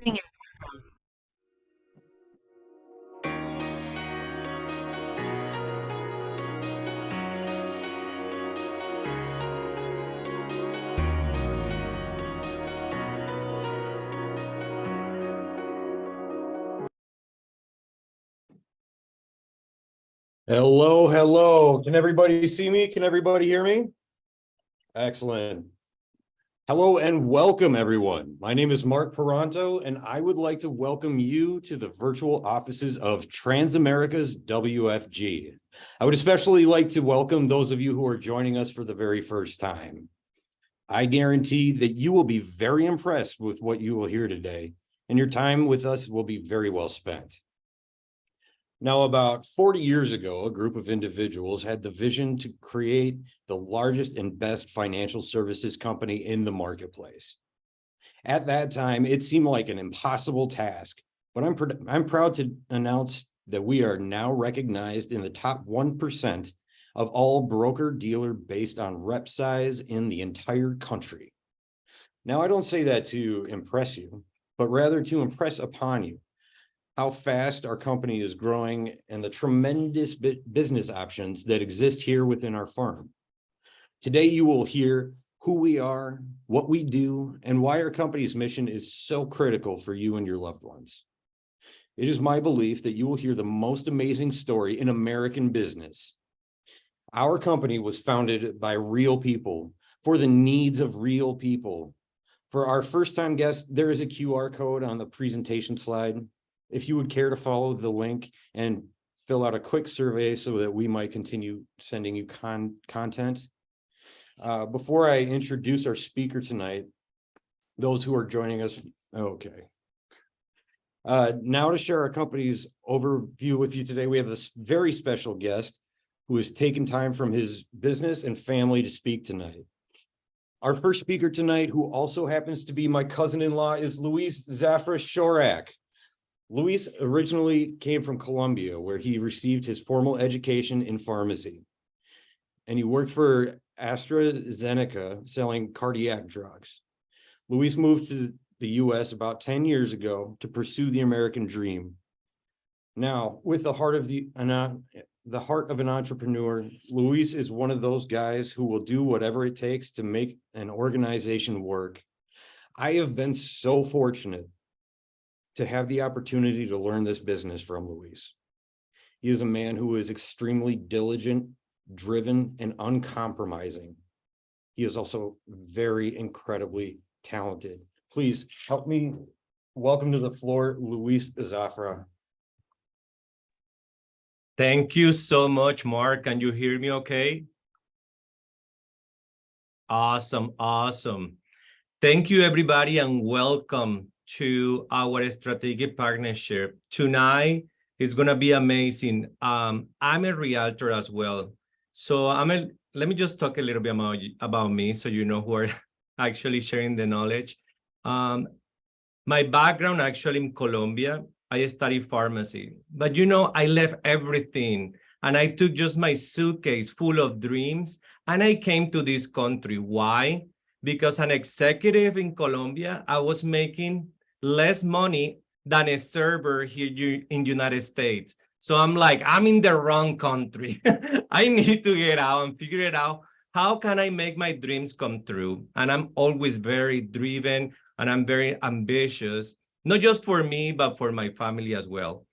Hello, hello. Can everybody see me? Can everybody hear me? Excellent. Hello and welcome, everyone. My name is Mark Paranto, and I would like to welcome you to the virtual offices of Transamerica's WFG. I would especially like to welcome those of you who are joining us for the very first time. I guarantee that you will be very impressed with what you will hear today, and your time with us will be very well spent. Now, about 40 years ago, a group of individuals had the vision to create the largest and best financial services company in the marketplace. At that time, it seemed like an impossible task, but I'm proud to announce that we are now recognized in the top 1% of all broker-dealer based on rep size in the entire country. Now, I don't say that to impress you, but rather to impress upon you how fast our company is growing and the tremendous business options that exist here within our firm. Today, you will hear who we are, what we do, and why our company's mission is so critical for you and your loved ones. It is my belief that you will hear the most amazing story in American business. Our company was founded by real people for the needs of real people. For our first-time guests, there is a QR code on the presentation slide. If you would care to follow the link and fill out a quick survey so that we might continue sending you content. Before I introduce our speaker tonight, those who are joining us, okay. Now to share our company's overview with you today, we have this very special guest who has taken time from his business and family to speak tonight. Our first speaker tonight, who also happens to be my cousin-in-law, is Luis Zafra-Shorak. Luis originally came from Colombia, where he received his formal education in pharmacy. And he worked for AstraZeneca selling cardiac drugs. Luis moved to the US about 10 years ago to pursue the American dream. Now, with the heart of an entrepreneur, Luis is one of those guys who will do whatever it takes to make an organization work. I have been so fortunate to have the opportunity to learn this business from Luis. He is a man who is extremely diligent, driven, and uncompromising. He is also very incredibly talented. Please help me welcome to the floor, Luis Zafra. Thank you so much, Mark. Can you hear me okay? Awesome, awesome. Thank you, everybody, and welcome to our strategic partnership. Tonight is going to be amazing. I'm a realtor as well. So let me just talk a little bit about me so you know who are actually sharing the knowledge. My background actually in Colombia, I studied pharmacy, but I left everything and I took just my suitcase full of dreams and I came to this country. Why? Because an executive in Colombia, I was making less money than a server here in the United States. So I'm like, I'm in the wrong country. I need to get out and figure it out. How can I make my dreams come true? And I'm always very driven and I'm very ambitious, not just for me, but for my family as well.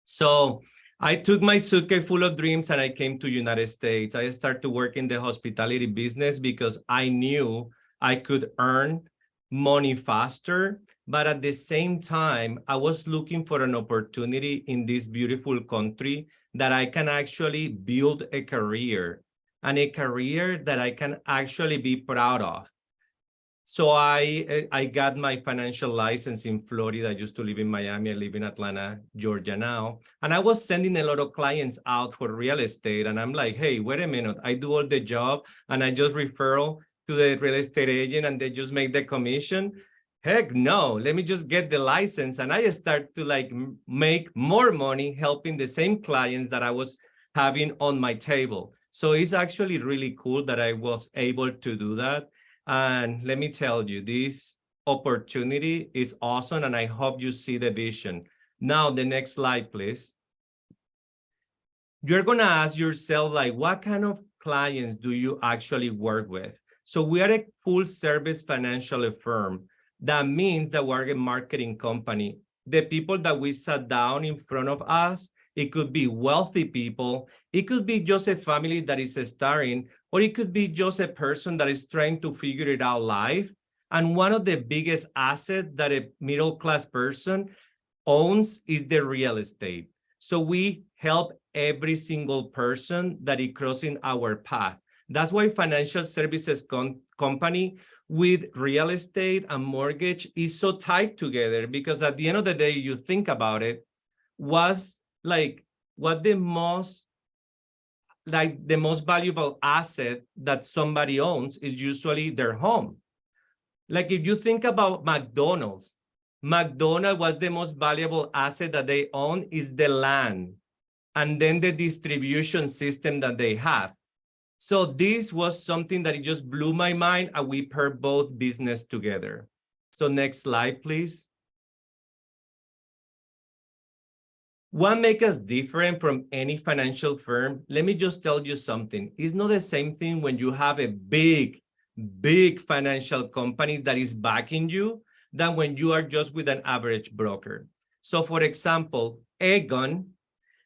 So I took my suitcase full of dreams and I came to United States. I started to work in the hospitality business because I knew I could earn money faster. But at the same time, I was looking for an opportunity in this beautiful country that I can actually build a career and a career that I can actually be proud of. So I got my financial license in Florida. I used to live in Miami. I live in Atlanta, Georgia now. And I was sending a lot of clients out for real estate. And I'm like, hey, wait a minute. I do all the job and I just referral to the real estate agent and they just make the commission. Heck no, let me just get the license. And I start to make more money helping the same clients that I was having on my table. So it's actually really cool that I was able to do that. And let me tell you, this opportunity is awesome, and I hope you see the vision. Now, the next slide, please. You're going to ask yourself, like, what kind of clients do you actually work with? So we are a full service financial firm. That means that we're a marketing company. The people that we sat down in front of us, it could be wealthy people, it could be just a family that is starting, or it could be just a person that is trying to figure it out life. And one of the biggest assets that a middle-class person owns is the real estate. So we help every single person that is crossing our path. That's why financial services company with real estate and mortgage is so tied together, because at the end of the day, you think about it, was like what the most valuable asset that somebody owns is usually their home. Like if you think about McDonald's was the most valuable asset that they own is the land, and then the distribution system that they have. So this was something that it just blew my mind, and we pair both business together. So next slide, please. What makes us different from any financial firm? Let me just tell you something. It's not the same thing when you have a big financial company that is backing you than when you are just with an average broker. So for example, Aegon,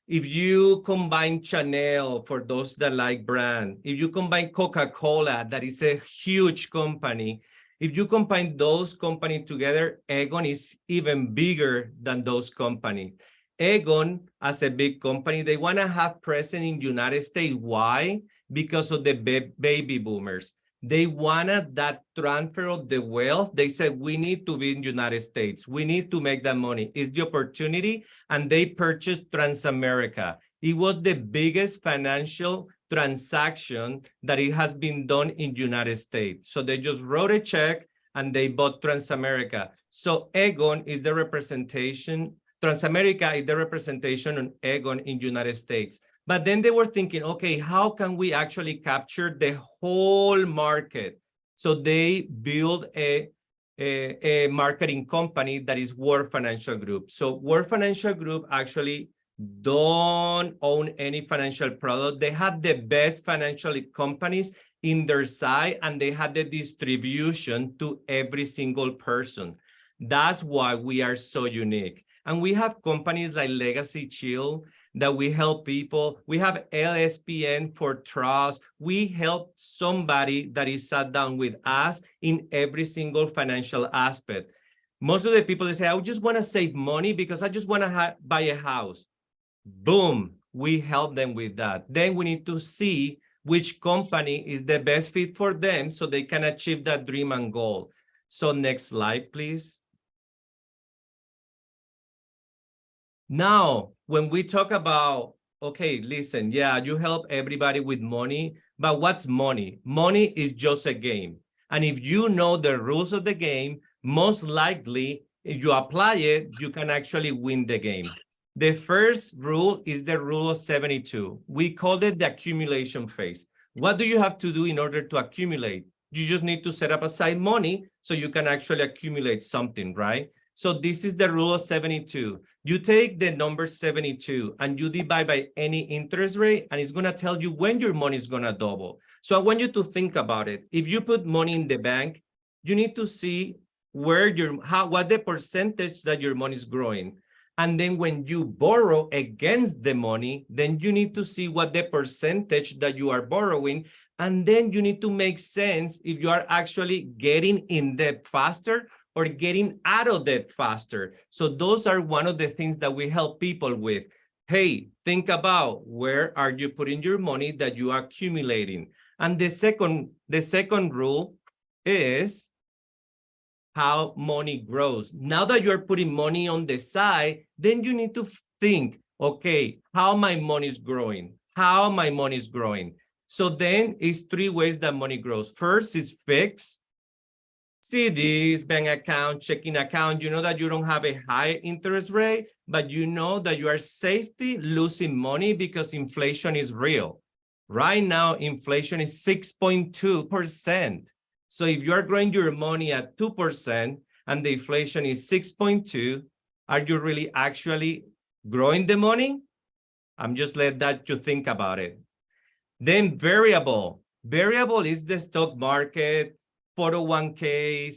if you combine Chanel, for those that like brand, if you combine Coca-Cola, that is a huge company, if you combine those companies together, Aegon is even bigger than those companies. Aegon, as a big company, they want to have presence in the United States. Why? Because of the baby boomers. They wanted that transfer of the wealth. They said, we need to be in the United States. We need to make that money. It's the opportunity. And they purchased Transamerica. It was the biggest financial transaction that it has been done in the United States. So they just wrote a check and they bought Transamerica. So Aegon is the representation. Transamerica is the representation on Aegon in the United States. But then they were thinking, okay, how can we actually capture the whole market? So they built a marketing company that is World Financial Group. So World Financial Group actually don't own any financial product. They have the best financial companies in their side, and they have the distribution to every single person. That's why we are so unique. And we have companies like Legacy Chill that we help people. We have LSPN for trust. We help somebody that is sat down with us in every single financial aspect. Most of the people, they say, I just want to save money because I just want to buy a house. Boom, we help them with that. Then we need to see which company is the best fit for them so they can achieve that dream and goal. So next slide, please. Now, when we talk about, okay, listen, yeah, you help everybody with money, but what's money? Money is just a game. And if you know the rules of the game, most likely, if you apply it, you can actually win the game. The first rule is the rule of 72. We call it the accumulation phase. What do you have to do in order to accumulate? You just need to set up aside money so you can actually accumulate something, right? So this is the rule of 72. You take the number 72 and you divide by any interest rate, and it's going to tell you when your money is going to double. So I want you to think about it. If you put money in the bank, you need to see where what the percentage that your money is growing. And then when you borrow against the money, then you need to see what the percentage that you are borrowing. And then you need to make sense if you are actually getting in debt faster or getting out of debt faster. So those are one of the things that we help people with. Hey, think about where are you putting your money that you are accumulating. And the second rule is how money grows. Now that you're putting money on the side, then you need to think, okay, how my money is growing, how my money is growing. So then it's three ways that money grows. First is fixed. CDs, bank account, checking account. You know that you don't have a high interest rate, but you know that you are safely losing money because inflation is real. Right now, inflation is 6.2%. So if you are growing your money at 2%, and the inflation is 6.2, are you really actually growing the money? I'm just let that you think about it. Then variable. Variable is the stock market, 401ks.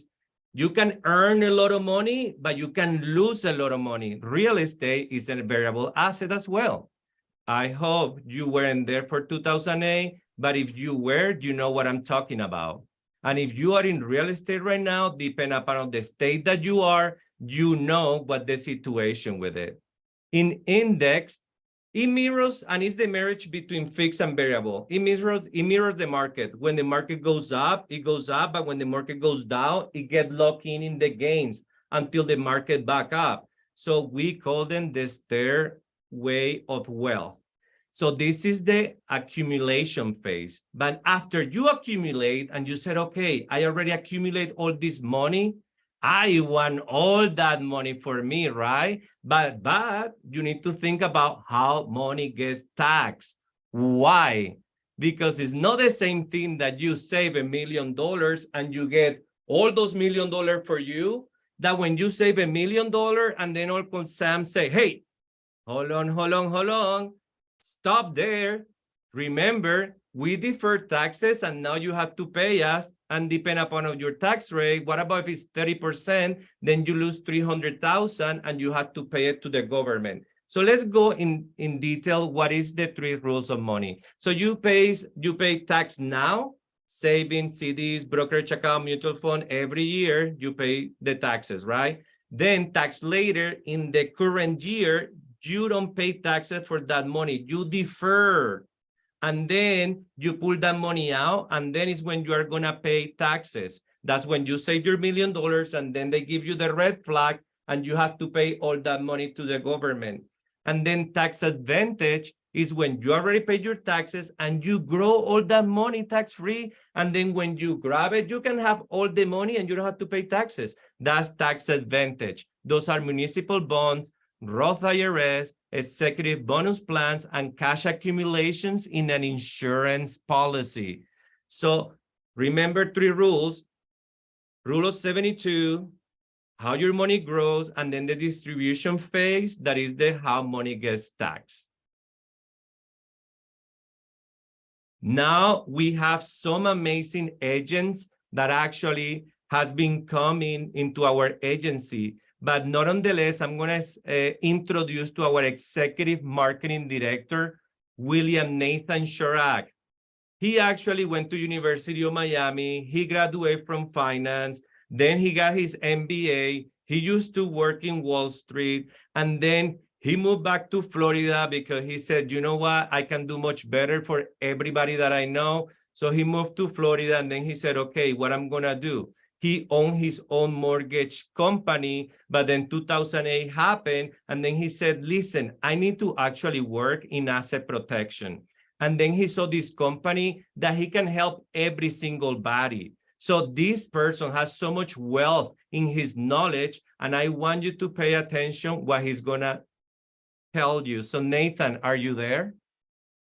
You can earn a lot of money, but you can lose a lot of money. Real estate is a variable asset as well. I hope you weren't there for 2008, but if you were, you know what I'm talking about. And if you are in real estate right now, depending upon the state that you are, you know what the situation with it. In index, it mirrors, and it's the marriage between fixed and variable. It mirrors the market. When the market goes up, it goes up, but when the market goes down, it gets locked in the gains until the market back up. So we call them the stairway of wealth. So this is the accumulation phase. But after you accumulate and you said, okay, I already accumulate all this money, I want all that money for me, right? But you need to think about how money gets taxed. Why? Because it's not the same thing that you save $1 million and you get all those $1 million for you, that when you save $1 million and then Uncle Sam say, hey, hold on, stop there. Remember, we deferred taxes and now you have to pay us, and depend upon your tax rate. What about if it's 30%? Then you lose $300,000 and you have to pay it to the government. So let's go in detail. What is the 3 rules of money? So you pay tax now, savings, CDs, brokerage account, mutual fund. Every year you pay the taxes, right? Then tax later in the current year, you don't pay taxes for that money. You defer. And then you pull that money out, and then it's when you are going to pay taxes. That's when you save your $1 million, and then they give you the red flag, and you have to pay all that money to the government. And then tax advantage is when you already paid your taxes, and you grow all that money tax-free, and then when you grab it, you can have all the money, and you don't have to pay taxes. That's tax advantage. Those are municipal bonds, Roth IRS, executive bonus plans, and cash accumulations in an insurance policy. So remember 3 rules. Rule of 72, how your money grows, and then the distribution phase, that is the how money gets taxed. Now we have some amazing agents that actually has been coming into our agency. But nonetheless, I'm going to introduce to our executive marketing director, William Nathan Sharak. He actually went to University of Miami. He graduated from finance. Then he got his MBA. He used to work in Wall Street. And then he moved back to Florida because he said, you know what, I can do much better for everybody that I know. So he moved to Florida. And then he said, okay, what I'm going to do? He owned his own mortgage company, but then 2008 happened. And then he said, listen, I need to actually work in asset protection. And then he saw this company that he can help every single body. So this person has so much wealth in his knowledge, and I want you to pay attention what he's gonna tell you. So Nathan, are you there?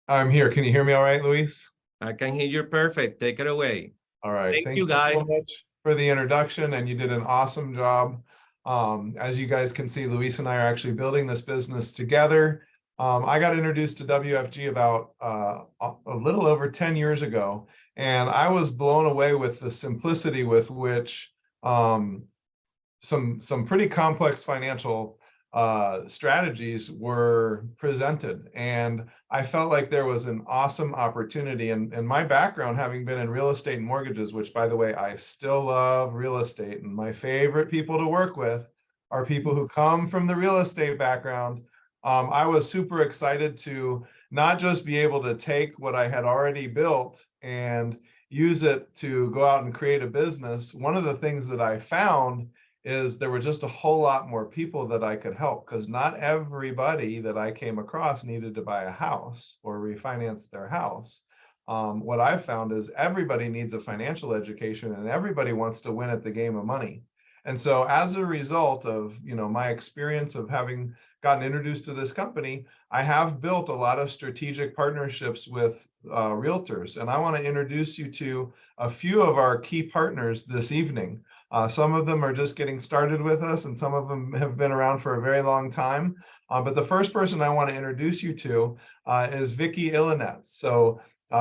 I'm here. Can you hear me all right, Luis? I can hear you perfect. Take it away. All right. Thank you, guys. So much for the introduction, and you did an awesome job. As you guys can see, Luis and I are actually building this business together. I got introduced to WFG about a little over 10 years ago, and I was blown away with the simplicity with which some pretty complex financial strategies were presented. And I felt like there was an awesome opportunity. And my background, having been in real estate and mortgages, which, by the way, I still love real estate, and my favorite people to work with are people who come from the real estate background. I was super excited to not just be able to take what I had already built and use it to go out and create a business. One of the things that I found is there were just a whole lot more people that I could help, because not everybody that I came across needed to buy a house or refinance their house. What I've found is everybody needs a financial education, and everybody wants to win at the game of money. And so as a result of, my experience of having gotten introduced to this company, I have built a lot of strategic partnerships with realtors. And I want to introduce you to a few of our key partners this evening. Some of them are just getting started with us, and some of them have been around for a very long time. But the first person I want to introduce you to is Vicki Ilanetz. So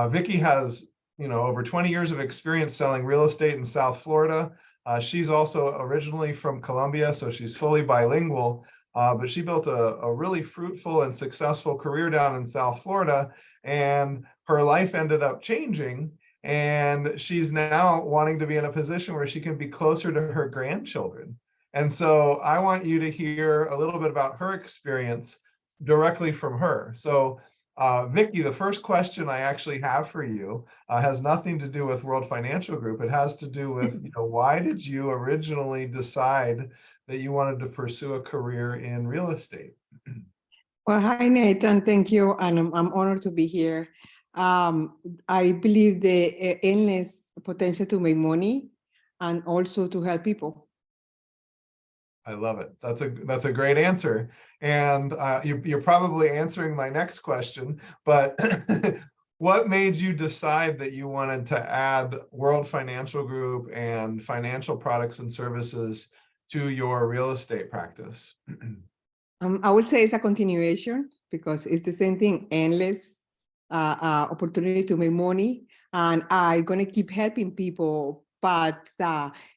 Vicki has, over 20 years of experience selling real estate in South Florida. She's also originally from Colombia, so she's fully bilingual. But she built a really fruitful and successful career down in South Florida, and her life ended up changing. And she's now wanting to be in a position where she can be closer to her grandchildren. And so I want you to hear a little bit about her experience directly from her. So Vicki, the first question I actually have for you has nothing to do with World Financial Group. It has to do with, why did you originally decide that you wanted to pursue a career in real estate? Well, hi, Nathan. Thank you. And I'm honored to be here. I believe the endless potential to make money and also to help people. I love it. That's a great answer. And you're probably answering my next question, but what made you decide that you wanted to add World Financial Group and financial products and services to your real estate practice? I would say it's a continuation because it's the same thing, endless opportunity to make money. And I'm going to keep helping people, but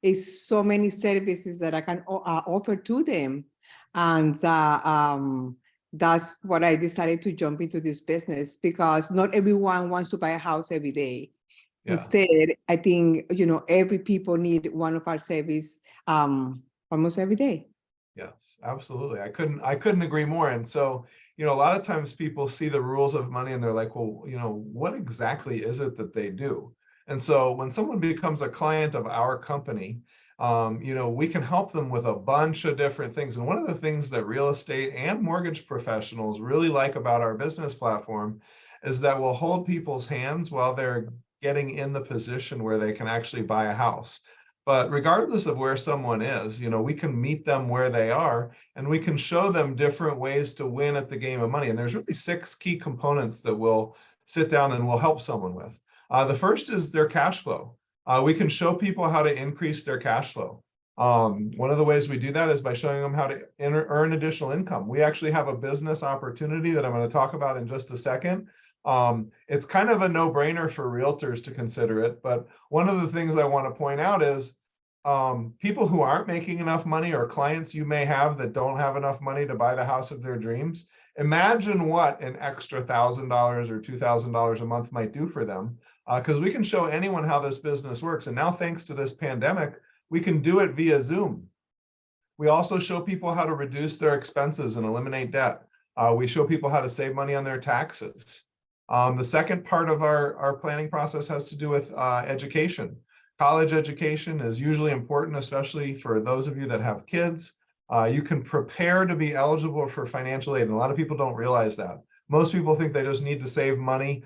it's so many services that I can offer to them. And that's what I decided to jump into this business, because not everyone wants to buy a house every day. Yeah. Instead, I think, every people need one of our services almost every day. Yes, absolutely. I couldn't agree more. And so, a lot of times people see the rules of money and they're like, well, what exactly is it that they do? And so when someone becomes a client of our company, we can help them with a bunch of different things. And one of the things that real estate and mortgage professionals really like about our business platform is that we'll hold people's hands while they're getting in the position where they can actually buy a house. But regardless of where someone is, we can meet them where they are, and we can show them different ways to win at the game of money. And there's really 6 key components that we'll sit down and we'll help someone with. The first is their cash flow. We can show people how to increase their cash flow. One of the ways we do that is by showing them how to earn additional income. We actually have a business opportunity that I'm going to talk about in just a second. It's kind of a no-brainer for realtors to consider it, but one of the things I want to point out is people who aren't making enough money, or clients you may have that don't have enough money to buy the house of their dreams. Imagine what an extra $1,000 or $2,000 a month might do for them, because we can show anyone how this business works. And now, thanks to this pandemic, we can do it via Zoom. We also show people how to reduce their expenses and eliminate debt. We show people how to save money on their taxes. The second part of our planning process has to do with education. College education is usually important, especially for those of you that have kids. You can prepare to be eligible for financial aid, and a lot of people don't realize that. Most people think they just need to save money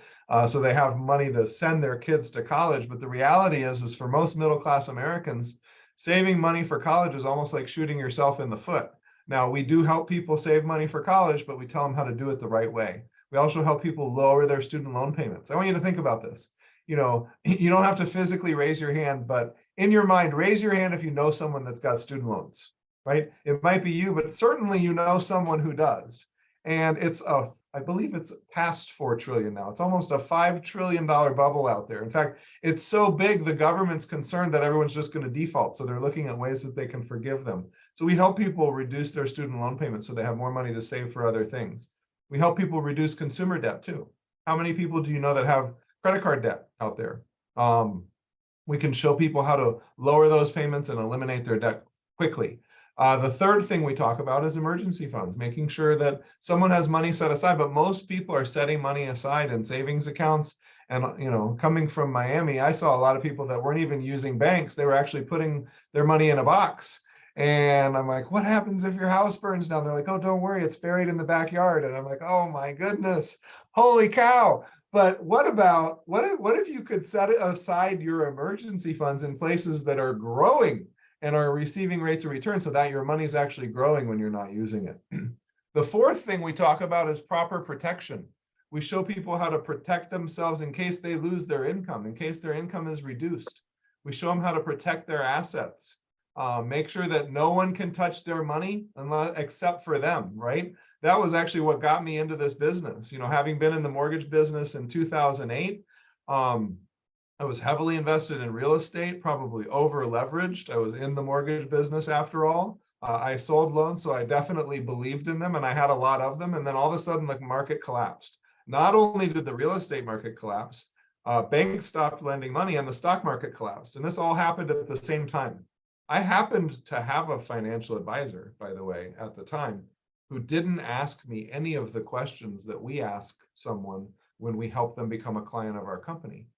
so they have money to send their kids to college, but the reality is for most middle-class Americans, saving money for college is almost like shooting yourself in the foot. Now, we do help people save money for college, but we tell them how to do it the right way. We also help people lower their student loan payments. I want you to think about this. You don't have to physically raise your hand, but in your mind, raise your hand if you know someone that's got student loans, right? It might be you, but certainly you know someone who does. And I believe it's past 4 trillion now. It's almost a $5 trillion bubble out there. In fact, it's so big, the government's concerned that everyone's just going to default. So they're looking at ways that they can forgive them. So we help people reduce their student loan payments so they have more money to save for other things. We help people reduce consumer debt too. How many people do you know that have credit card debt out there? We can show people how to lower those payments and eliminate their debt quickly. The third thing we talk about is emergency funds, making sure that someone has money set aside, but most people are setting money aside in savings accounts. And, coming from Miami, I saw a lot of people that weren't even using banks. They were actually putting their money in a box. And I'm like, what happens if your house burns down? They're like, oh, don't worry, it's buried in the backyard. And I'm like, oh my goodness, holy cow. But what if you could set aside your emergency funds in places that are growing and are receiving rates of return so that your money is actually growing when you're not using it? The fourth thing we talk about is proper protection. We show people how to protect themselves in case they lose their income, in case their income is reduced. We show them how to protect their assets. Make sure that no one can touch their money unless except for them, right? That was actually what got me into this business. You know, having been in the mortgage business in 2008, I was heavily invested in real estate, probably over leveraged. I was in the mortgage business after all. I sold loans, so I definitely believed in them and I had a lot of them. And then all of a sudden the market collapsed. Not only did the real estate market collapse, banks stopped lending money and the stock market collapsed. And this all happened at the same time. I happened to have a financial advisor, by the way, at the time, who didn't ask me any of the questions that we ask someone when we help them become a client of our company.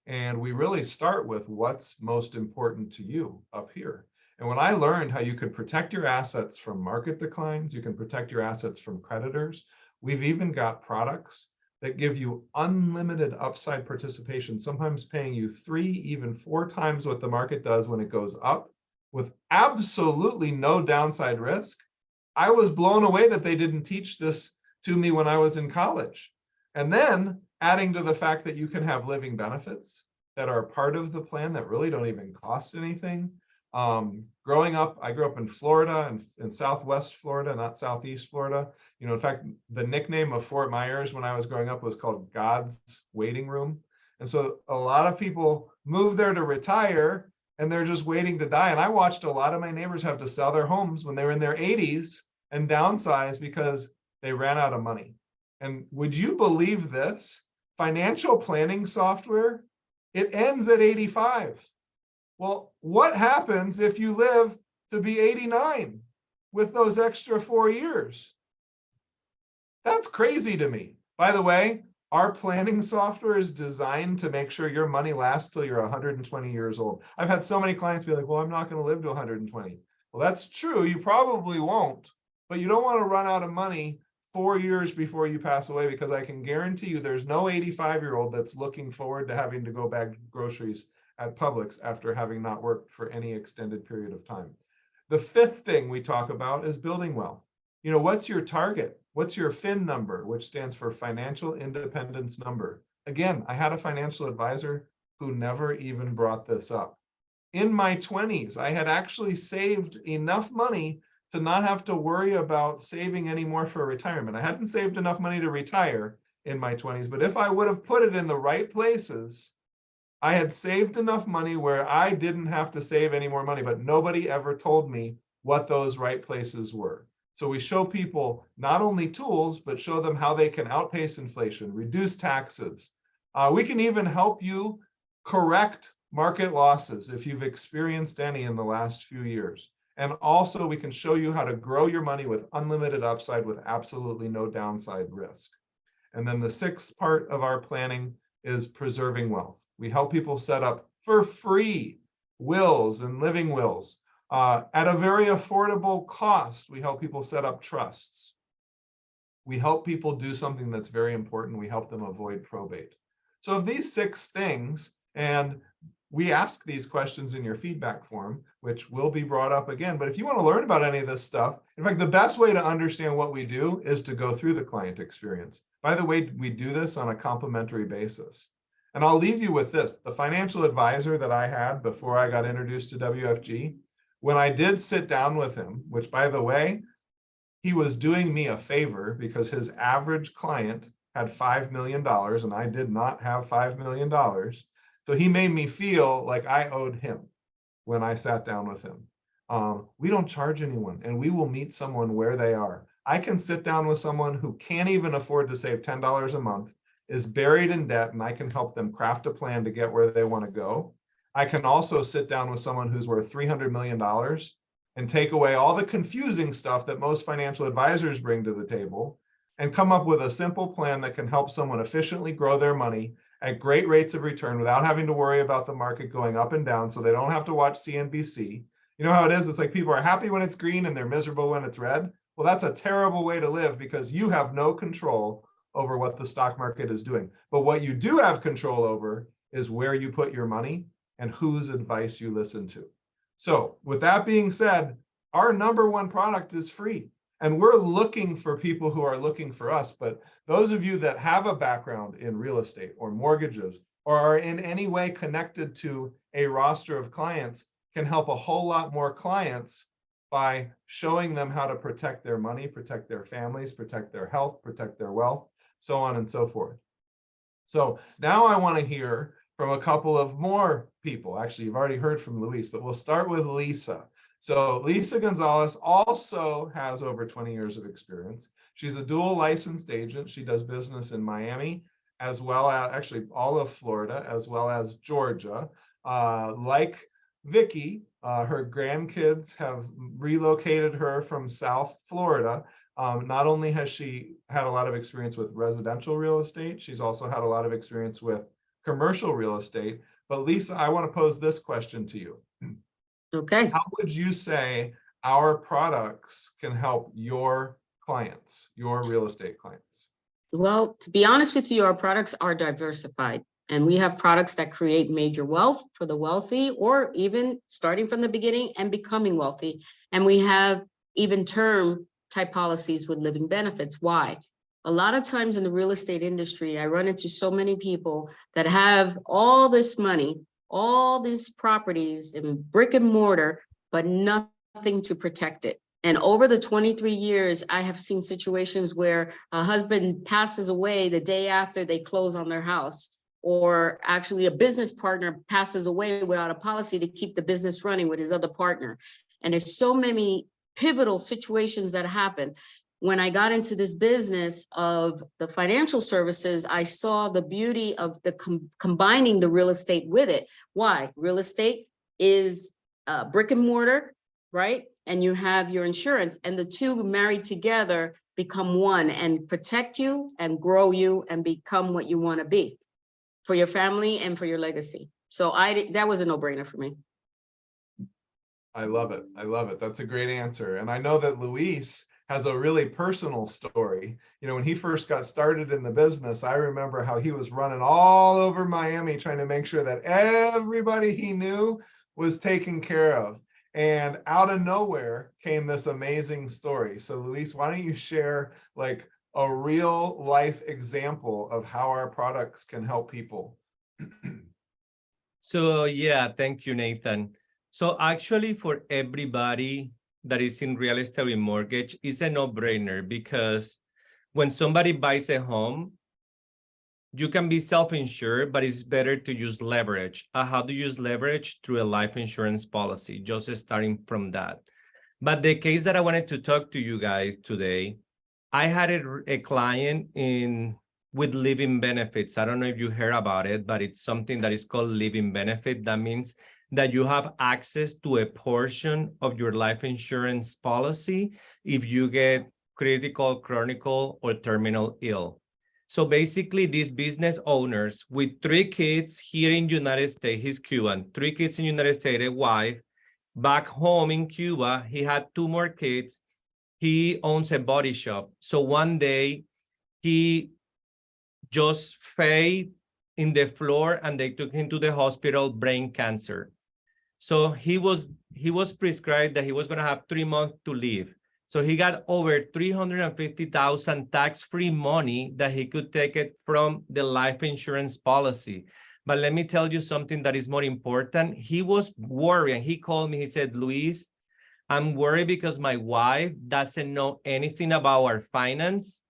And we really start with what's most important to you up here. And when I learned how you could protect your assets from market declines, you can protect your assets from creditors. We've even got products that give you unlimited upside participation, sometimes paying you 3, even 4 times what the market does when it goes up, with absolutely no downside risk. I was blown away that they didn't teach this to me when I was in college. And then adding to the fact that you can have living benefits that are part of the plan that really don't even cost anything. Growing up, I grew up in Florida and in Southwest Florida, not Southeast Florida. You know, in fact, the nickname of Fort Myers when I was growing up was called God's Waiting Room. And so a lot of people move there to retire and they're just waiting to die. And I watched a lot of my neighbors have to sell their homes when they were in their 80s and downsize because they ran out of money. And would you believe this? Financial planning software, it ends at 85. Well, what happens if you live to be 89 with those extra 4 years? That's crazy to me. By the way, our planning software is designed to make sure your money lasts till you're 120 years old. I've had so many clients be like, well, I'm not going to live to 120. Well, that's true. You probably won't, but you don't want to run out of money 4 years before you pass away, because I can guarantee you there's no 85-year-old that's looking forward to having to go bag groceries at Publix after having not worked for any extended period of time. The 5th thing we talk about is building wealth. You know, what's your target? What's your FIN number, which stands for Financial Independence Number? Again, I had a financial advisor who never even brought this up. In my 20s, I had actually saved enough money to not have to worry about saving any more for retirement. I hadn't saved enough money to retire in my 20s, but if I would have put it in the right places, I had saved enough money where I didn't have to save any more money, but nobody ever told me what those right places were. So we show people not only tools, but show them how they can outpace inflation, reduce taxes. We can even help you correct market losses if you've experienced any in the last few years. And also we can show you how to grow your money with unlimited upside with absolutely no downside risk. And then the 6th part of our planning is preserving wealth. We help people set up for free wills and living wills. At a very affordable cost, we help people set up trusts. We help people do something that's very important. We help them avoid probate. So of these 6 things, and we ask these questions in your feedback form, which will be brought up again. But if you want to learn about any of this stuff, in fact, the best way to understand what we do is to go through the client experience. By the way, we do this on a complimentary basis. And I'll leave you with this. The financial advisor that I had before I got introduced to WFG, when I did sit down with him, which by the way, he was doing me a favor because his average client had $5 million and I did not have $5 million. So he made me feel like I owed him when I sat down with him. We don't charge anyone and we will meet someone where they are. I can sit down with someone who can't even afford to save $10 a month, is buried in debt, and I can help them craft a plan to get where they want to go. I can also sit down with someone who's worth $300 million and take away all the confusing stuff that most financial advisors bring to the table and come up with a simple plan that can help someone efficiently grow their money at great rates of return without having to worry about the market going up and down, so they don't have to watch CNBC. You know how it is? It's like people are happy when it's green and they're miserable when it's red. Well, that's a terrible way to live because you have no control over what the stock market is doing. But what you do have control over is where you put your money and whose advice you listen to. So with that being said, our #1 product is free. And we're looking for people who are looking for us. But those of you that have a background in real estate or mortgages or are in any way connected to a roster of clients, can help a whole lot more clients by showing them how to protect their money, protect their families, protect their health, protect their wealth, so on and so forth. So now I want to hear from a couple of more people. Actually, you've already heard from Luis, but we'll start with Lisa. So Lisa Gonzalez also has over 20 years of experience. She's a dual licensed agent. She does business in Miami, as well as actually all of Florida, as well as Georgia. Like Vicky, her grandkids have relocated her from South Florida. Not only has she had a lot of experience with residential real estate, she's also had a lot of experience with commercial real estate. But Lisa, I want to pose this question to you. Okay. How would you say our products can help your clients, your real estate clients? Well, to be honest with you, our products are diversified, and we have products that create major wealth for the wealthy, or even starting from the beginning and becoming wealthy. And we have even term type policies with living benefits. Why? A lot of times in the real estate industry, I run into so many people that have all this money, all these properties in brick and mortar, but nothing to protect it. And over the 23 years, I have seen situations where a husband passes away the day after they close on their house, or actually a business partner passes away without a policy to keep the business running with his other partner. And there's so many pivotal situations that happen. When I got into this business of the financial services, I saw the beauty of the combining the real estate with it. Why? Real estate is brick and mortar, right? And you have your insurance, and the two married together become one and protect you and grow you and become what you want to be for your family and for your legacy. So that was a no-brainer for me. I love it. I love it. That's a great answer. And I know that Luis has a really personal story. You know, when he first got started in the business, I remember how he was running all over Miami trying to make sure that everybody he knew was taken care of. And out of nowhere came this amazing story. So Luis, why don't you share like a real life example of how our products can help people? So yeah, thank you, Nathan. So actually for everybody that is in real estate with mortgage, it's a no-brainer, because when somebody buys a home, you can be self-insured, but it's better to use leverage. How to use leverage? Through a life insurance policy, just starting from that. But the case that I wanted to talk to you guys today, I had a client with living benefits. I don't know if you heard about it, but it's something that is called living benefit. That means that you have access to a portion of your life insurance policy if you get critical, chronic, or terminal ill. So basically, these business owners with 3 kids here in United States, he's Cuban, 3 kids in United States, a wife. Back home in Cuba, he had 2 more kids. He owns a body shop. So one day, he just fell in the floor and they took him to the hospital, brain cancer. So he was prescribed that he was going to have 3 months to live. So he got over $350,000 tax-free money that he could take it from the life insurance policy. But let me tell you something that is more important. He was worried. He called me. He said, Luis, I'm worried because my wife doesn't know anything about our finance.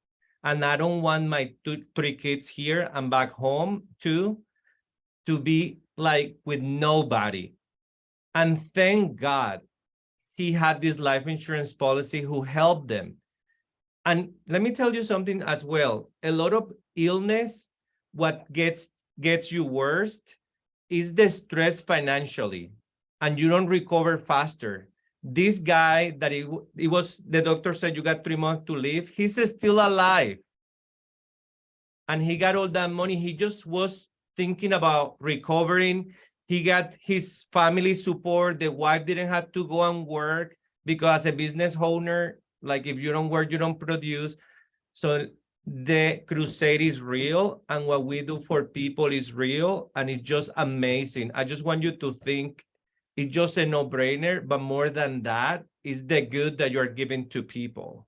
And I don't want my 3 kids here and back home to be like with nobody. And thank God he had this life insurance policy who helped them. And let me tell you something as well. A lot of illness, what gets you worse is the stress financially, and you don't recover faster. This guy that it was, the doctor said you got 3 months to live, he's still alive. And he got all that money. He just was thinking about recovering. He got his family support. The wife didn't have to go and work, because as a business owner, like if you don't work, you don't produce. So the crusade is real, and what we do for people is real, and it's just amazing. I just want you to think it's just a no-brainer, but more than that, is the good that you're giving to people.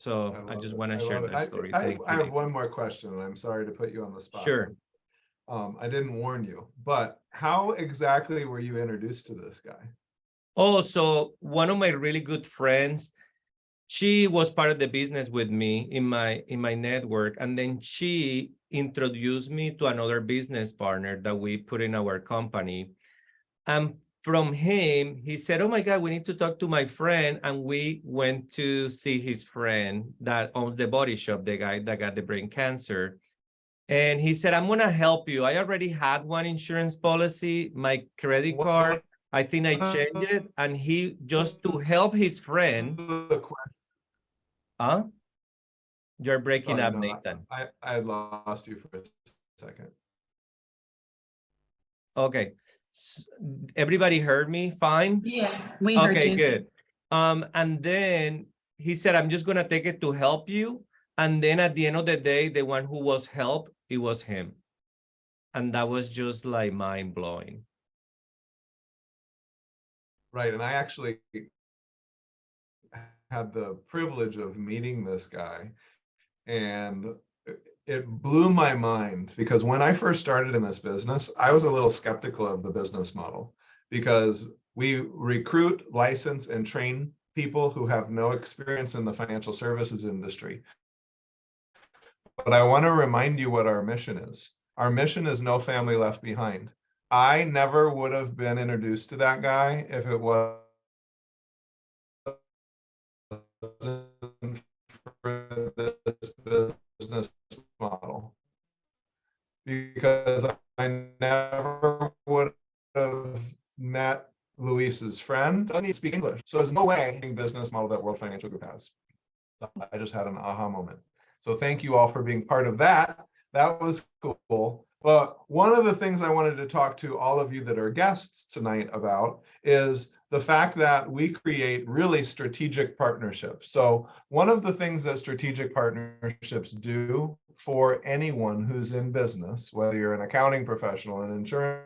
So I just want to share that story. I have one more question, and I'm sorry to put you on the spot. Sure. I didn't warn you, but how exactly were you introduced to this guy? Oh, so one of my really good friends, she was part of the business with me in my network, and then she introduced me to another business partner that we put in our company. And from him, he said, "Oh my God, we need to talk to my friend." And we went to see his friend that owns the body shop, the guy that got the brain cancer. And he said, "I'm gonna help you. I already had one insurance policy, my credit card. I think I changed it." And he, just to help his friend, huh? You're breaking Sorry, up, no, Nathan. I lost you for a second. Okay. Everybody heard me fine? Yeah, we heard Okay, you. good. And then he said, "I'm just gonna take it to help you." And then at the end of the day, the one who was helped, it was him. And that was just like mind blowing. Right, and I actually had the privilege of meeting this guy, and it blew my mind, because when I first started in this business, I was a little skeptical of the business model, because we recruit, license, and train people who have no experience in the financial services industry. But I want to remind you what our mission is. Our mission is no family left behind. I never would have been introduced to that guy if it wasn't for this business model, because I never would have met Luis's friend. Doesn't even speak English, so there's no way business model that World Financial Group has. I just had an aha moment. So thank you all for being part of that. That was cool. But one of the things I wanted to talk to all of you that are guests tonight about is the fact that we create really strategic partnerships. So one of the things that strategic partnerships do for anyone who's in business, whether you're an accounting professional, an insurance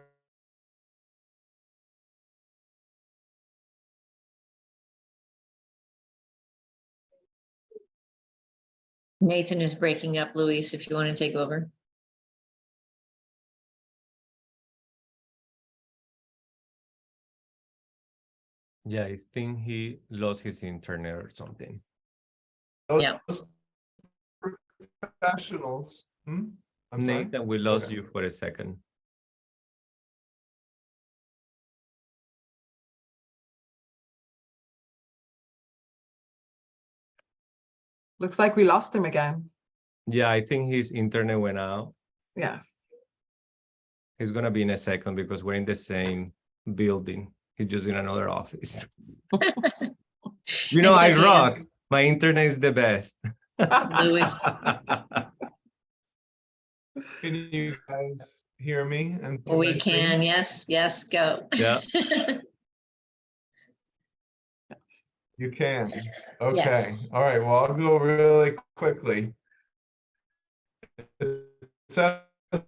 Nathan is breaking up, Luis, if you want to take over. Yeah, I think he lost his internet or something. Yeah. professionals. I'm sorry? Nathan, we lost Okay. you for a second. Looks like we lost him again. Yeah, I think his internet went out. Yes. He's gonna be in a second because we're in the same building. He's just in another office. You know, It's I okay. rock. My internet is the best. Louis. Can you guys hear me? And see We my can, screen? yes, yes, go. Yeah. You can. Okay. Yes. All right. Well, I'll go really quickly. It says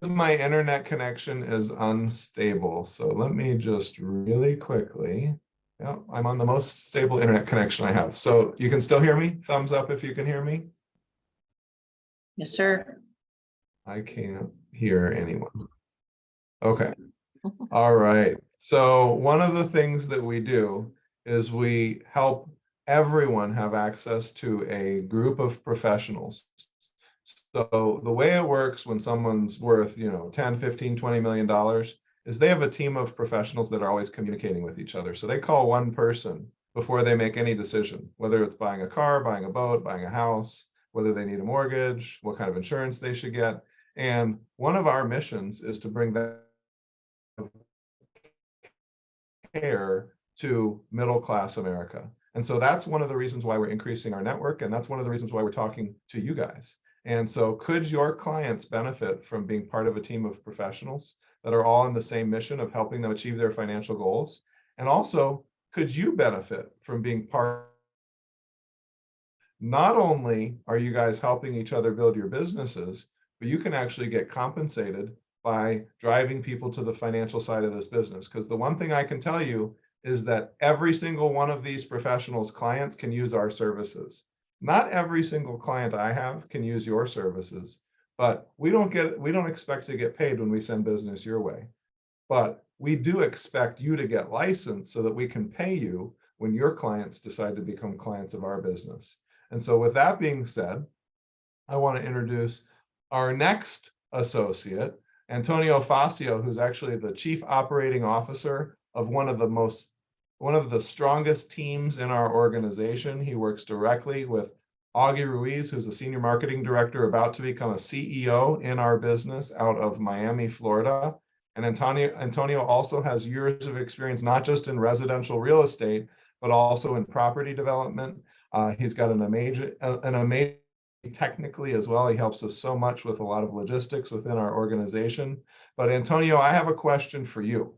my internet connection is unstable. So let me just really quickly. Yeah, I'm on the most stable internet connection I have. So you can still hear me? Thumbs up if you can hear me. Yes, sir. I can't hear anyone. Okay. All right. So one of the things that we do is we help everyone have access to a group of professionals. So the way it works when someone's worth, 10, 15, $20 million is they have a team of professionals that are always communicating with each other. So they call one person before they make any decision, whether it's buying a car, buying a boat, buying a house, whether they need a mortgage, what kind of insurance they should get. And one of our missions is to bring that care to middle-class America. And so that's one of the reasons why we're increasing our network. And that's one of the reasons why we're talking to you guys. And so could your clients benefit from being part of a team of professionals that are all in the same mission of helping them achieve their financial goals? And also, could you benefit from being part? Not only are you guys helping each other build your businesses, but you can actually get compensated by driving people to the financial side of this business. Because the one thing I can tell you is that every single one of these professionals' clients can use our services. Not every single client I have can use your services, but we don't expect to get paid when we send business your way. But we do expect you to get licensed so that we can pay you when your clients decide to become clients of our business. And so with that being said, I want to introduce our next associate, Antonio Facio, who's actually the Chief Operating Officer of one of the strongest teams in our organization. He works directly with Augie Ruiz, who's the Senior Marketing Director, about to become a CEO in our business out of Miami, Florida. And Antonio also has years of experience, not just in residential real estate, but also in property development. He's got an amazing technically as well. He helps us so much with a lot of logistics within our organization. But Antonio, I have a question for you.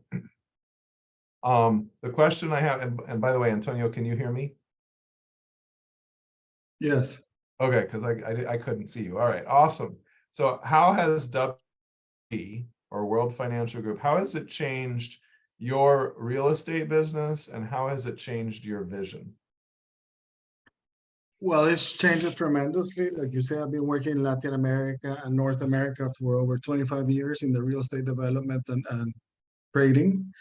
The question I have, and by the way, Antonio, can you hear me? Yes. Okay, because I couldn't see you. All right, awesome. So how has WP, or World Financial Group, how has it changed your real estate business, and how has it changed your vision? Well, it's changed tremendously. Like you said, I've been working in Latin America and North America for over 25 years in the real estate development and trading.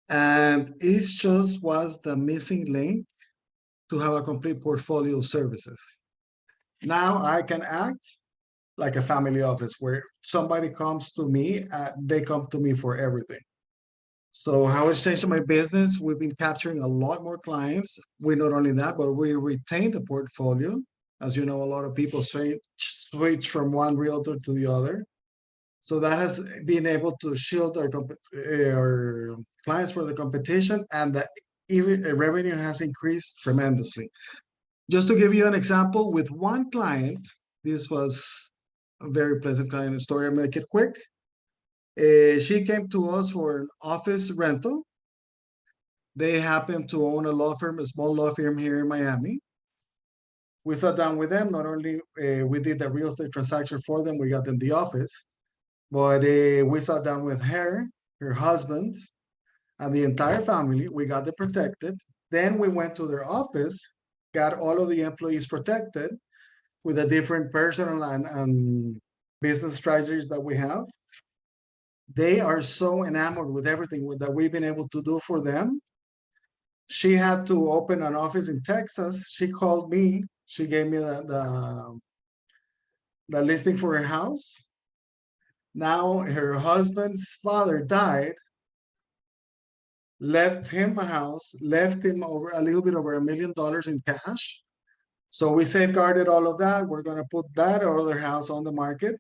And it just was the missing link to have a complete portfolio of services. Now I can act like a family office where somebody comes to me, they come to me for everything. So how it's changed my business, we've been capturing a lot more clients. We not only that, but we retain the portfolio. As you know, a lot of people switch from one realtor to the other. So that has been able to shield our clients for the competition, and the revenue has increased tremendously. Just to give you an example, with one client, this was a very pleasant client story. I'll make it quick. She came to us for an office rental. They happen to own a law firm, a small law firm here in Miami. We sat down with them. Not only we did the real estate transaction for them, we got them the office, but we sat down with her husband, and the entire family. We got them protected. Then we went to their office, got all of the employees protected with the different personal and business strategies that we have. They are so enamored with everything that we've been able to do for them. She had to open an office in Texas. She called me. She gave me the listing for her house. Now her husband's father died, left him a house, left him over a little bit over $1 million in cash. So we safeguarded all of that. We're going to put that other house on the market.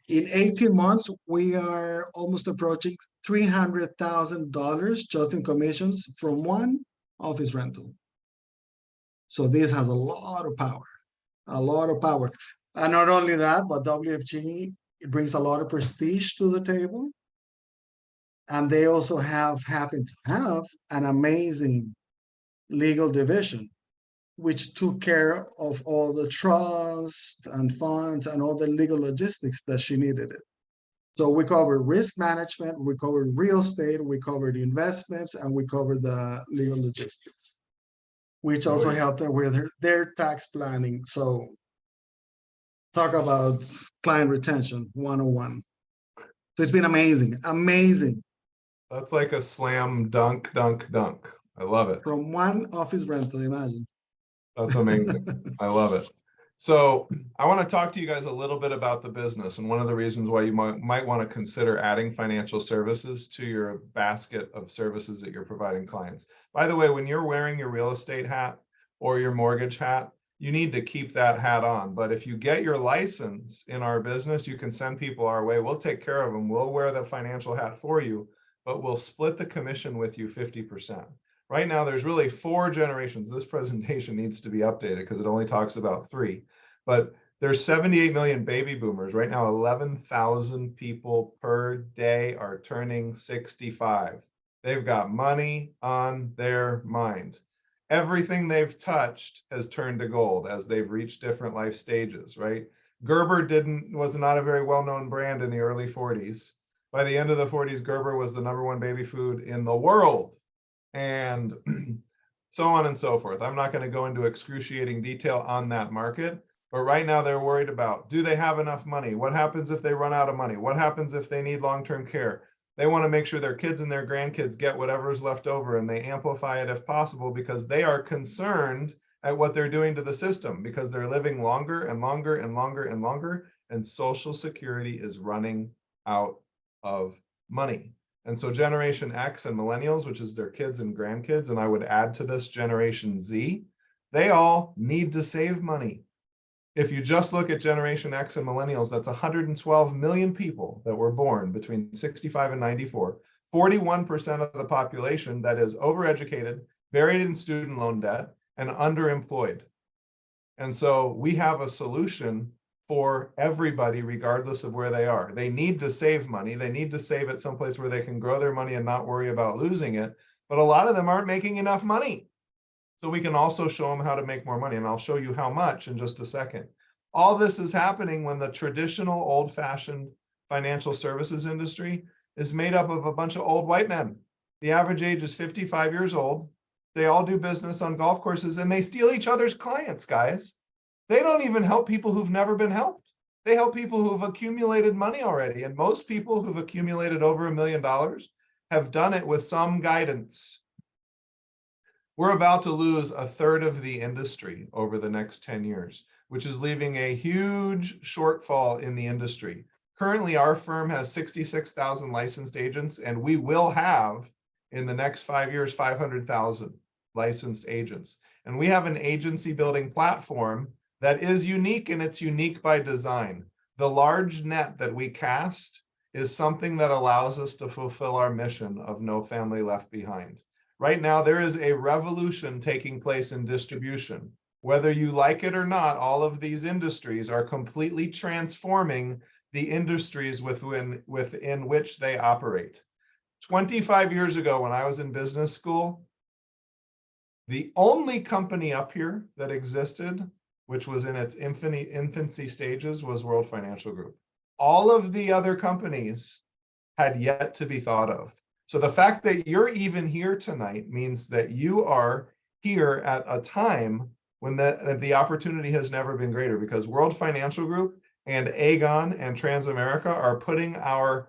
In 18 months, we are almost approaching $300,000 just in commissions from one office rental. So this has a lot of power, a lot of power. And not only that, but WFG, it brings a lot of prestige to the table. And they also happen to have an amazing legal division, which took care of all the trust and funds and all the legal logistics that she needed it. So we cover risk management, we cover real estate, we cover the investments, and we cover the legal logistics, which also helped them with their tax planning. So talk about client retention 101. So it's been amazing, amazing. That's like a slam dunk. I love it. From one office rental, imagine. That's amazing. I love it. So I want to talk to you guys a little bit about the business, and one of the reasons why you might want to consider adding financial services to your basket of services that you're providing clients. By the way, when you're wearing your real estate hat or your mortgage hat, you need to keep that hat on. But if you get your license in our business, you can send people our way. We'll take care of them. We'll wear the financial hat for you, but we'll split the commission with you 50%. Right now, there's really 4 generations. This presentation needs to be updated because it only talks about 3. But there's 78 million baby boomers. Right now, 11,000 people per day are turning 65. They've got money on their mind. Everything they've touched has turned to gold as they've reached different life stages, right? Gerber was not a very well-known brand in the early 40s. By the end of the 40s, Gerber was the #1 baby food in the world. And so on and so forth. I'm not going to go into excruciating detail on that market, but right now they're worried about, do they have enough money? What happens if they run out of money? What happens if they need long-term care? They want to make sure their kids and their grandkids get whatever is left over, and they amplify it if possible because they are concerned at what they're doing to the system, because they're living longer and longer and longer and longer, and Social Security is running out of money. And so Generation X and millennials, which is their kids and grandkids, and I would add to this Generation Z, they all need to save money. If you just look at Generation X and millennials, that's 112 million people that were born between 65 and 94. 41% of the population that is overeducated, buried in student loan debt, and underemployed. And so we have a solution for everybody, regardless of where they are. They need to save money. They need to save it someplace where they can grow their money and not worry about losing it. But a lot of them aren't making enough money. So we can also show them how to make more money. And I'll show you how much in just a second. All this is happening when the traditional old-fashioned financial services industry is made up of a bunch of old white men. The average age is 55 years old. They all do business on golf courses and they steal each other's clients, guys. They don't even help people who've never been helped. They help people who've accumulated money already. And most people who've accumulated over $1 million have done it with some guidance. We're about to lose a third of the industry over the next 10 years, which is leaving a huge shortfall in the industry. Currently, our firm has 66,000 licensed agents, and we will have in the next 5 years, 500,000 licensed agents. And we have an agency building platform that is unique, and it's unique by design. The large net that we cast is something that allows us to fulfill our mission of no family left behind. Right now, there is a revolution taking place in distribution. Whether you like it or not, all of these industries are completely transforming the industries within which they operate. 25 years ago, when I was in business school, the only company up here that existed, which was in its infancy stages, was World Financial Group. All of the other companies had yet to be thought of. So the fact that you're even here tonight means that you are here at a time when the opportunity has never been greater, because World Financial Group and Aegon and Transamerica are putting our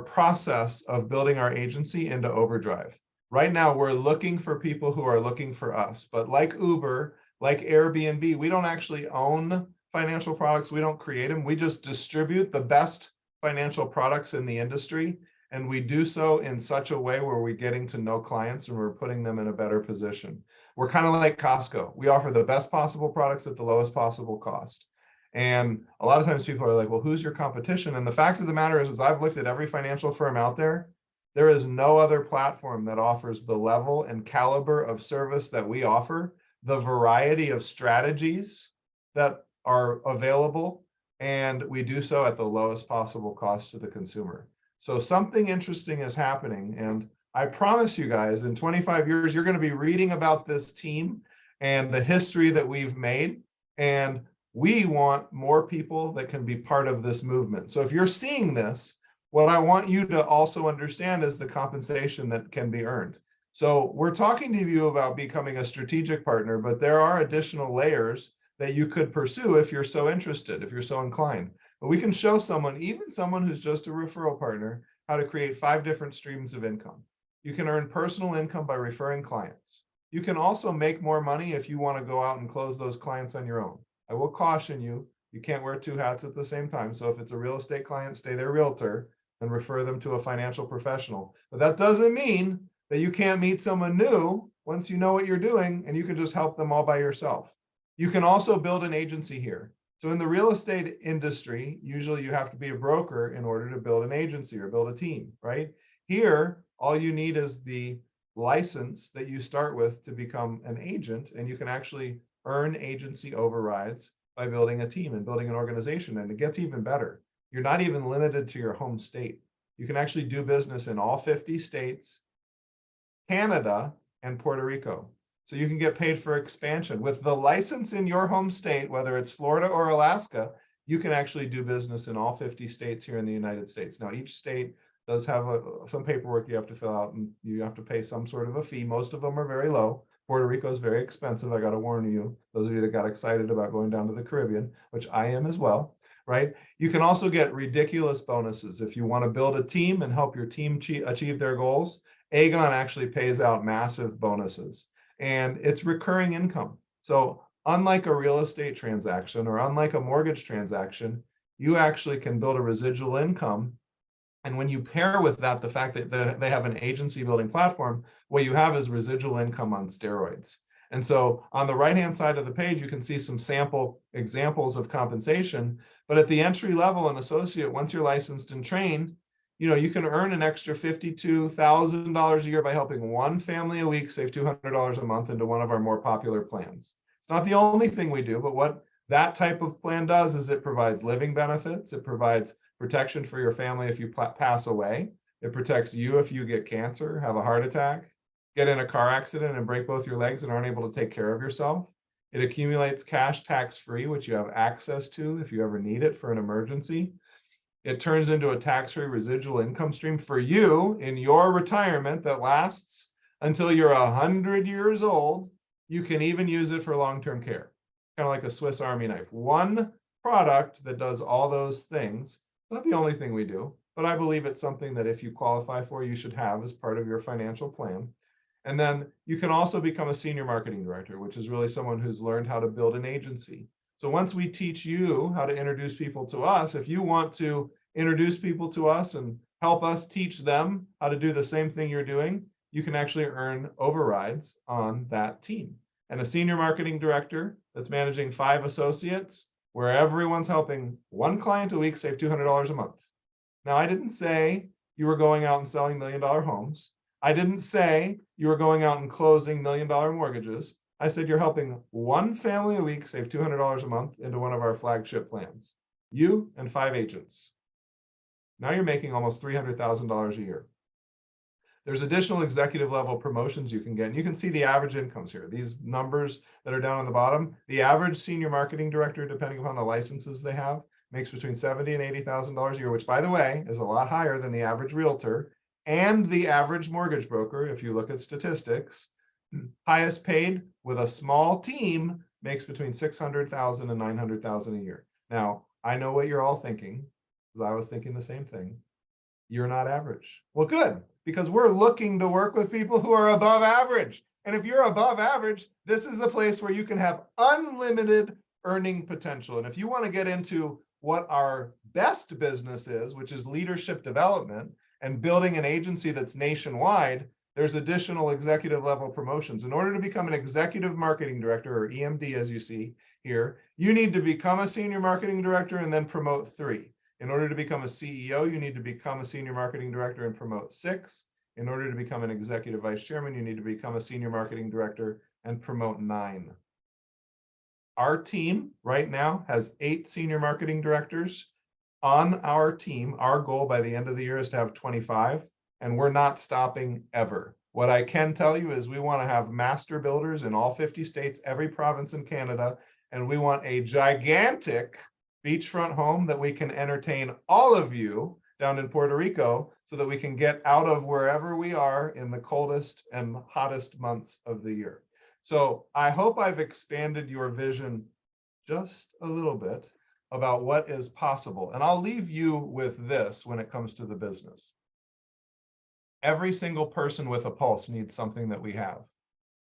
process of building our agency into overdrive. Right now, we're looking for people who are looking for us, but like Uber, like Airbnb, we don't actually own financial products. We don't create them. We just distribute the best financial products in the industry. And we do so in such a way where we're getting to know clients and we're putting them in a better position. We're kind of like Costco. We offer the best possible products at the lowest possible cost. And a lot of times people are like, well, who's your competition? And the fact of the matter is I've looked at every financial firm out there. There is no other platform that offers the level and caliber of service that we offer, the variety of strategies that are available, and we do so at the lowest possible cost to the consumer. So something interesting is happening, and I promise you guys, in 25 years, you're going to be reading about this team and the history that we've made, and we want more people that can be part of this movement. So if you're seeing this, what I want you to also understand is the compensation that can be earned. So we're talking to you about becoming a strategic partner, but there are additional layers that you could pursue if you're so interested, if you're so inclined. But we can show someone, even someone who's just a referral partner, how to create 5 different streams of income. You can earn personal income by referring clients. You can also make more money if you want to go out and close those clients on your own. I will caution you, you can't wear 2 hats at the same time. So if it's a real estate client, stay their realtor and refer them to a financial professional. But that doesn't mean that you can't meet someone new once you know what you're doing and you can just help them all by yourself. You can also build an agency here. So in the real estate industry, usually you have to be a broker in order to build an agency or build a team, right? Here, all you need is the license that you start with to become an agent, and you can actually earn agency overrides by building a team and building an organization. And it gets even better. You're not even limited to your home state. You can actually do business in all 50 states, Canada, and Puerto Rico. So you can get paid for expansion. With the license in your home state, whether it's Florida or Alaska, you can actually do business in all 50 states here in the United States. Now, each state does have some paperwork you have to fill out, and you have to pay some sort of a fee. Most of them are very low. Puerto Rico is very expensive. I got to warn you, those of you that got excited about going down to the Caribbean, which I am as well. right? You can also get ridiculous bonuses. If you want to build a team and help your team achieve their goals, Aegon actually pays out massive bonuses, and it's recurring income. So unlike a real estate transaction or unlike a mortgage transaction, you actually can build a residual income. And when you pair with that, the fact that they have an agency building platform, what you have is residual income on steroids. And so on the right-hand side of the page, you can see some sample examples of compensation. But at the entry level, an associate, once you're licensed and trained, you can earn an extra $52,000 a year by helping one family a week save $200 a month into one of our more popular plans. It's not the only thing we do, but what that type of plan does is it provides living benefits. It provides protection for your family if you pass away. It protects you if you get cancer, have a heart attack, get in a car accident and break both your legs and aren't able to take care of yourself. It accumulates cash tax-free, which you have access to if you ever need it for an emergency. It turns into a tax-free residual income stream for you in your retirement that lasts until you're 100 years old. You can even use it for long-term care, kind of like a Swiss Army knife. One product that does all those things. Not the only thing we do, but I believe it's something that if you qualify for, you should have as part of your financial plan. And then you can also become a senior marketing director, which is really someone who's learned how to build an agency. So once we teach you how to introduce people to us, if you want to introduce people to us and help us teach them how to do the same thing you're doing, you can actually earn overrides on that team. And a senior marketing director that's managing 5 associates, where everyone's helping one client a week save $200 a month. Now, I didn't say you were going out and selling $1 million homes. I didn't say you were going out and closing $1 million mortgages. I said you're helping one family a week save $200 a month into one of our flagship plans. You and 5 agents. Now you're making almost $300,000 a year. There's additional executive level promotions you can get. And you can see the average incomes here. These numbers that are down on the bottom, the average senior marketing director, depending upon the licenses they have, makes between $70,000 and $80,000 a year, which, by the way, is a lot higher than the average realtor and the average mortgage broker. If you look at statistics, highest paid with a small team makes between $600,000 and $900,000 a year. Now, I know what you're all thinking, because I was thinking the same thing. You're not average. Well, good, because we're looking to work with people who are above average. And if you're above average, this is a place where you can have unlimited earning potential. And if you want to get into what our best business is, which is leadership development and building an agency that's nationwide, there's additional executive level promotions. In order to become an executive marketing director, or EMD, as you see here, you need to become a senior marketing director and then promote 3. In order to become a CEO, you need to become a senior marketing director and promote 6. In order to become an executive vice chairman, you need to become a senior marketing director and promote 9. Our team right now has 8 senior marketing directors on our team. Our goal by the end of the year is to have 25, and we're not stopping ever. What I can tell you is we want to have master builders in all 50 states, every province in Canada, and we want a gigantic beachfront home that we can entertain all of you down in Puerto Rico so that we can get out of wherever we are in the coldest and hottest months of the year. So I hope I've expanded your vision just a little bit about what is possible. And I'll leave you with this when it comes to the business. Every single person with a pulse needs something that we have.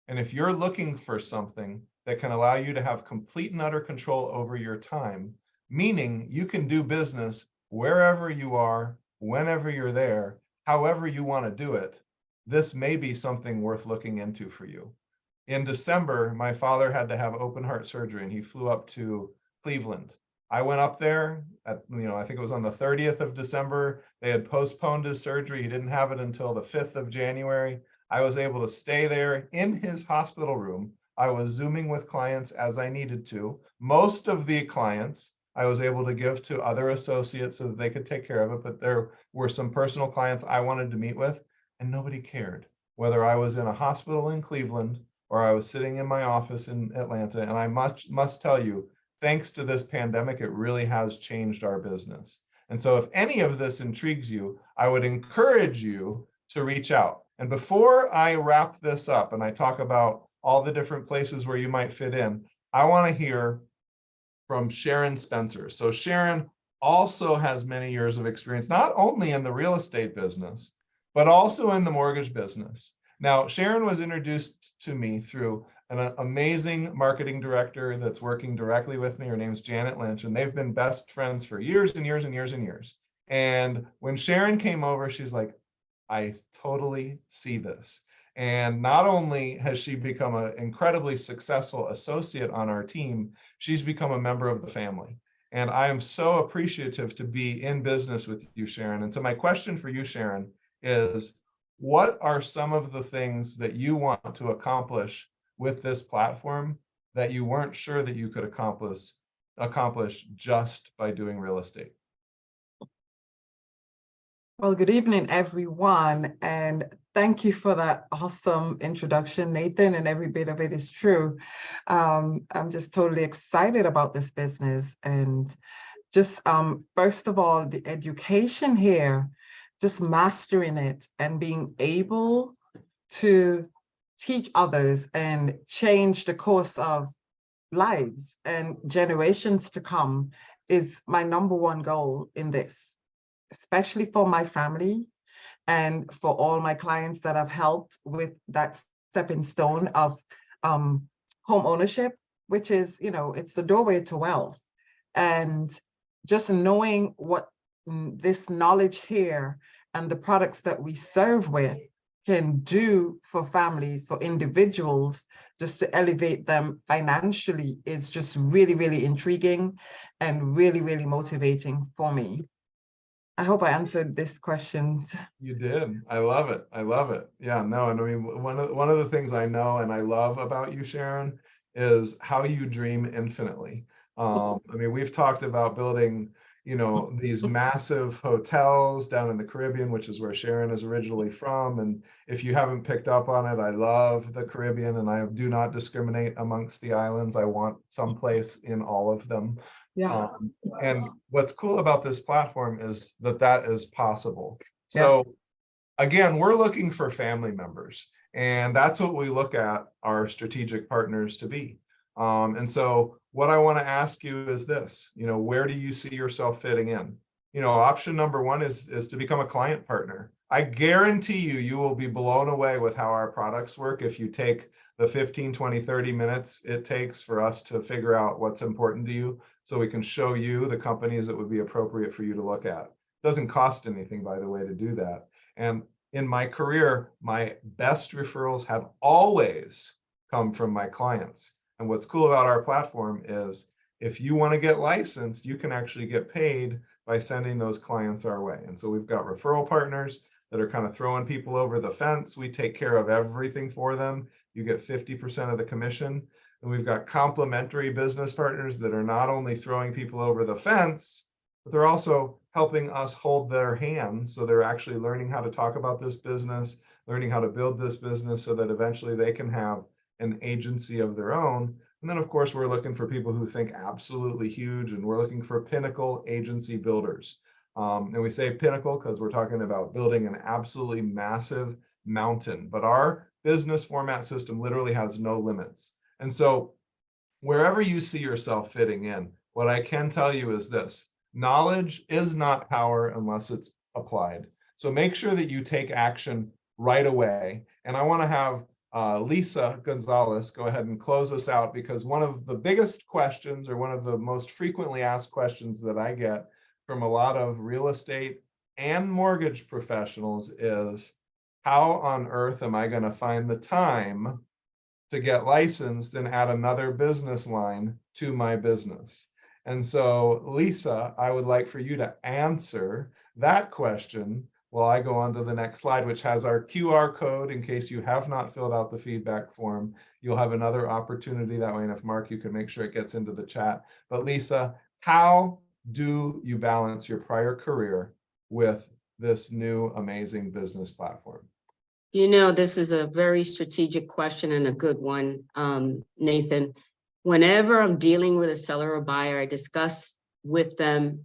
And if you're looking for something that can allow you to have complete and utter control over your time, meaning you can do business wherever you are, whenever you're there, however you want to do it, this may be something worth looking into for you. In December, my father had to have open heart surgery and he flew up to Cleveland. I went up there at, I think it was on the 30th of December. They had postponed his surgery. He didn't have it until the 5th of January. I was able to stay there in his hospital room. I was Zooming with clients as I needed to. Most of the clients I was able to give to other associates so that they could take care of it. But there were some personal clients I wanted to meet with, and nobody cared whether I was in a hospital in Cleveland or I was sitting in my office in Atlanta. And I must tell you, thanks to this pandemic, it really has changed our business. And so if any of this intrigues you, I would encourage you to reach out. And before I wrap this up and I talk about all the different places where you might fit in, I want to hear from Sharon Spencer. So Sharon also has many years of experience, not only in the real estate business, but also in the mortgage business. Now, Sharon was introduced to me through an amazing marketing director that's working directly with me. Her name's Janet Lynch, and they've been best friends for years and years and years and years. And when Sharon came over, she's like, I totally see this. And not only has she become an incredibly successful associate on our team, she's become a member of the family. And I am so appreciative to be in business with you, Sharon. And so my question for you, Sharon, is what are some of the things that you want to accomplish with this platform that you weren't sure that you could accomplish just by doing real estate? Well, good evening, everyone, and thank you for that awesome introduction, Nathan, and every bit of it is true. I'm just totally excited about this business, and just first of all, the education here, just mastering it and being able to teach others and change the course of lives and generations to come is my number one goal in this, especially for my family and for all my clients that I've helped with that stepping stone of home ownership, which is, it's the doorway to wealth. And just knowing what this knowledge here and the products that we serve with can do for families, for individuals, just to elevate them financially is just really, really intriguing and really, really motivating for me. I hope I answered this question. You did. I love it. I love it. Yeah, no, and I mean, one of the things I know and I love about you, Sharon, is how you dream infinitely. I mean, we've talked about building, these massive hotels down in the Caribbean, which is where Sharon is originally from. And if you haven't picked up on it, I love the Caribbean and I do not discriminate amongst the islands. I want someplace in all of them. Yeah. And what's cool about this platform is that is possible. So again, we're looking for family members, and that's what we look at our strategic partners to be. And so what I want to ask you is this, where do you see yourself fitting in? Option number one is to become a client partner. I guarantee you will be blown away with how our products work if you take the 15, 20, 30 minutes it takes for us to figure out what's important to you so we can show you the companies that would be appropriate for you to look at. It doesn't cost anything, by the way, to do that. And in my career, my best referrals have always come from my clients. And what's cool about our platform is if you want to get licensed, you can actually get paid by sending those clients our way. And so we've got referral partners that are kind of throwing people over the fence. We take care of everything for them. You get 50% of the commission. And we've got complementary business partners that are not only throwing people over the fence, but they're also helping us hold their hands. So they're actually learning how to talk about this business, learning how to build this business so that eventually they can have an agency of their own. And then of course, we're looking for people who think absolutely huge, and we're looking for pinnacle agency builders. And we say pinnacle because we're talking about building an absolutely massive mountain, but our business format system literally has no limits. And so wherever you see yourself fitting in, what I can tell you is this: knowledge is not power unless it's applied. So make sure that you take action right away. And I want to have Lisa Gonzalez go ahead and close us out, because one of the biggest questions, or one of the most frequently asked questions that I get from a lot of real estate and mortgage professionals is, how on earth am I going to find the time to get licensed and add another business line to my business? And so, Lisa, I would like for you to answer that question while I go on to the next slide, which has our QR code. In case you have not filled out the feedback form, you'll have another opportunity that way. And if Mark, you can make sure it gets into the chat. But Lisa, how do you balance your prior career with this new amazing business platform? This is a very strategic question and a good one, Nathan. Whenever I'm dealing with a seller or buyer, I discuss with them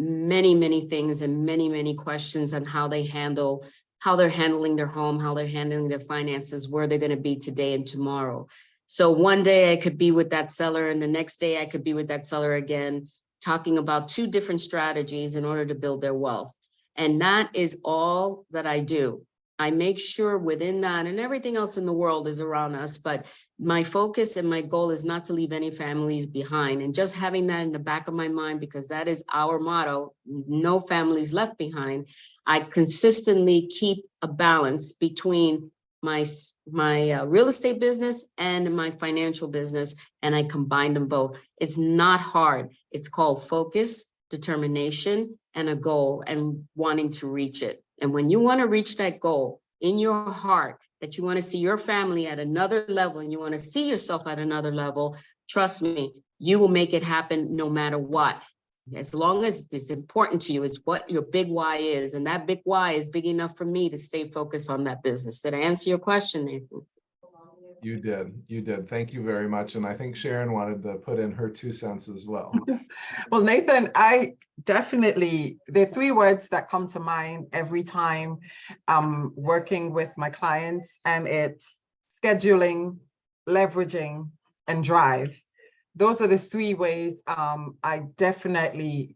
many things and many questions on how they're handling their home, how they're handling their finances, where they're going to be today and tomorrow. So one day I could be with that seller and the next day I could be with that seller again, talking about 2 different strategies in order to build their wealth. And that is all that I do. I make sure within that, and everything else in the world is around us, but my focus and my goal is not to leave any families behind. And just having that in the back of my mind, because that is our motto, no families left behind. I consistently keep a balance between my real estate business and my financial business, and I combine them both. It's not hard. It's called focus, determination, and a goal, and wanting to reach it. And when you want to reach that goal in your heart, that you want to see your family at another level and you want to see yourself at another level, trust me, you will make it happen no matter what. As long as it's important to you, it's what your big why is. And that big why is big enough for me to stay focused on that business. Did I answer your question, Nathan? You did. Thank you very much. And I think Sharon wanted to put in her 2 cents as well. Well, Nathan, I definitely, there are 3 words that come to mind every time I'm working with my clients, and it's scheduling, leveraging, and drive. Those are the 3 ways I definitely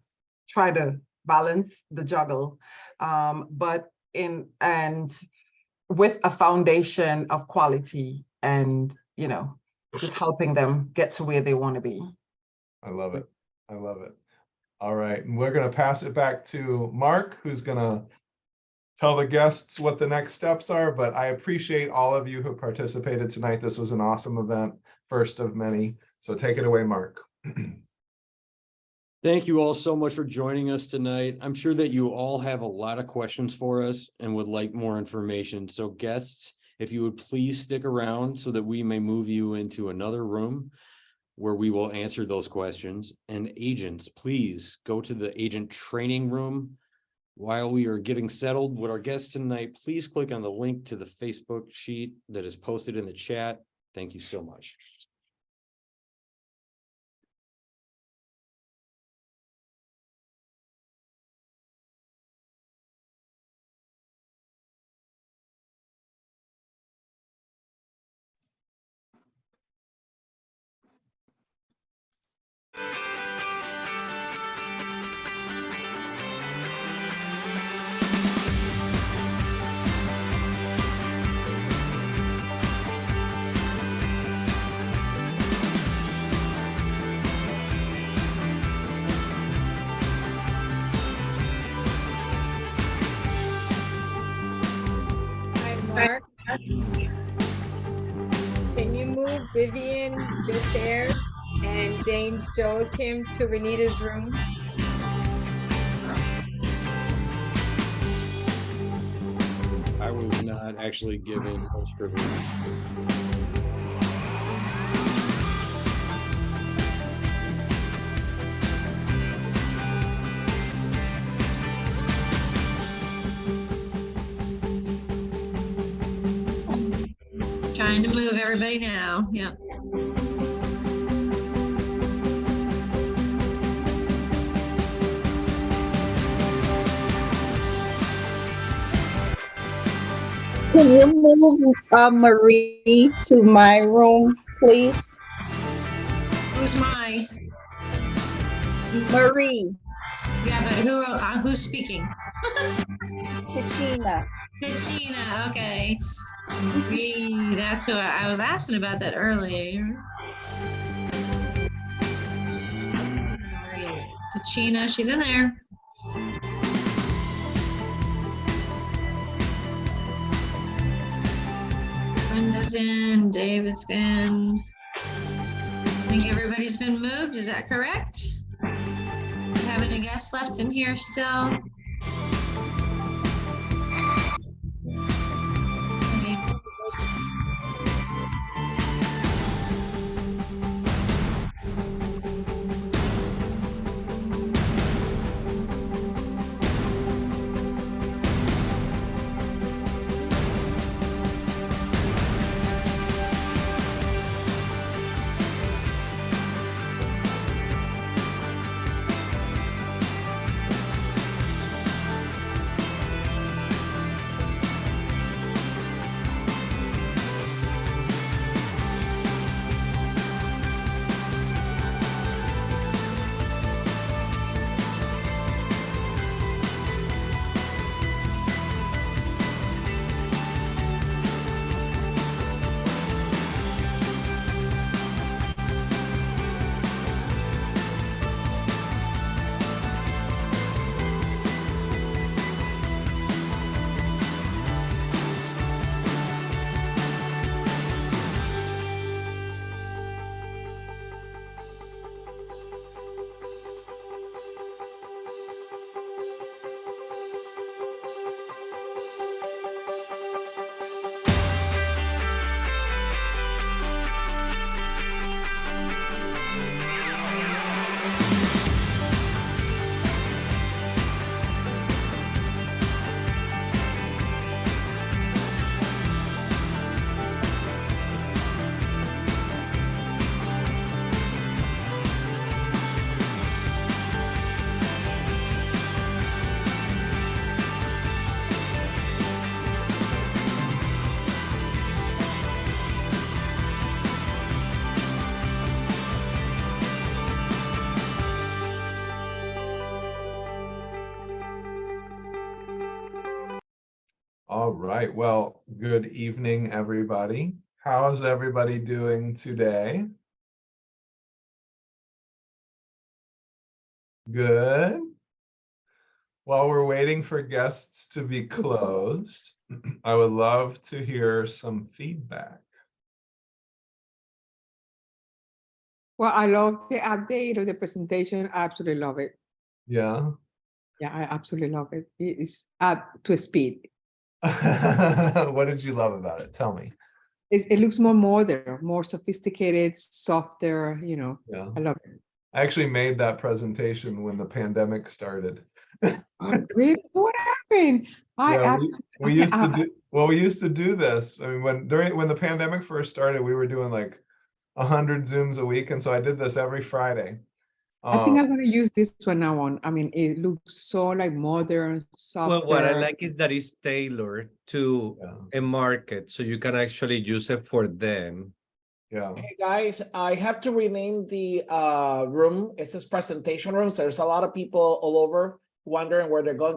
try to balance the juggle, but with a foundation of quality and, just helping them get to where they want to be. I love it. All right, and we're going to pass it back to Mark, who's going to tell the guests what the next steps are. But I appreciate all of you who participated tonight. This was an awesome event, first of many. So take it away, Mark. Thank you all so much for joining us tonight. I'm sure that you all have a lot of questions for us and would like more information. So guests, if you would please stick around so that we may move you into another room where we will answer those questions. And agents, please go to the agent training room. While we are getting settled with our guests tonight, please click on the link to the Facebook sheet that is posted in the chat. Thank you so much. Hi, Mark. Can you move Vivian Becerra and James Joachim to Renita's room? I was not actually given host privilege. Trying to move everybody now. Yep. Can you move Marie to my room, please? Who's my? Marie, Yeah, but who's speaking? Kachina. Katrina, okay. That's who I was asking about that earlier. Tachina, she's in there. Brenda's in, David's in. I think everybody's been moved, is that correct? Have any guests left in here still? Okay. All right. Well, good evening, everybody. How's everybody doing today? Good. While we're waiting for guests to be closed, I would love to hear some feedback. Well, I love the update of the presentation. I absolutely love it. Yeah. Yeah, I absolutely love it. It's up to speed. What did you love about it? Tell me. It looks more modern, more sophisticated, softer, you know, Yeah. I love it. I actually made that presentation when the pandemic started. Oh, really? So what happened? Yeah, we used to I- do, well, we used to do this. I mean, when the pandemic first started, we were doing like 100 Zooms a week. And so I did this every Friday. I think I'm gonna use this one now on. I mean, it looks so like modern, Well, what I softer. like is that it's tailored to a market, so you can actually use it for them. Yeah. Hey guys, I have to rename the room. It says presentation rooms. There's a lot of people all over wondering where they're going.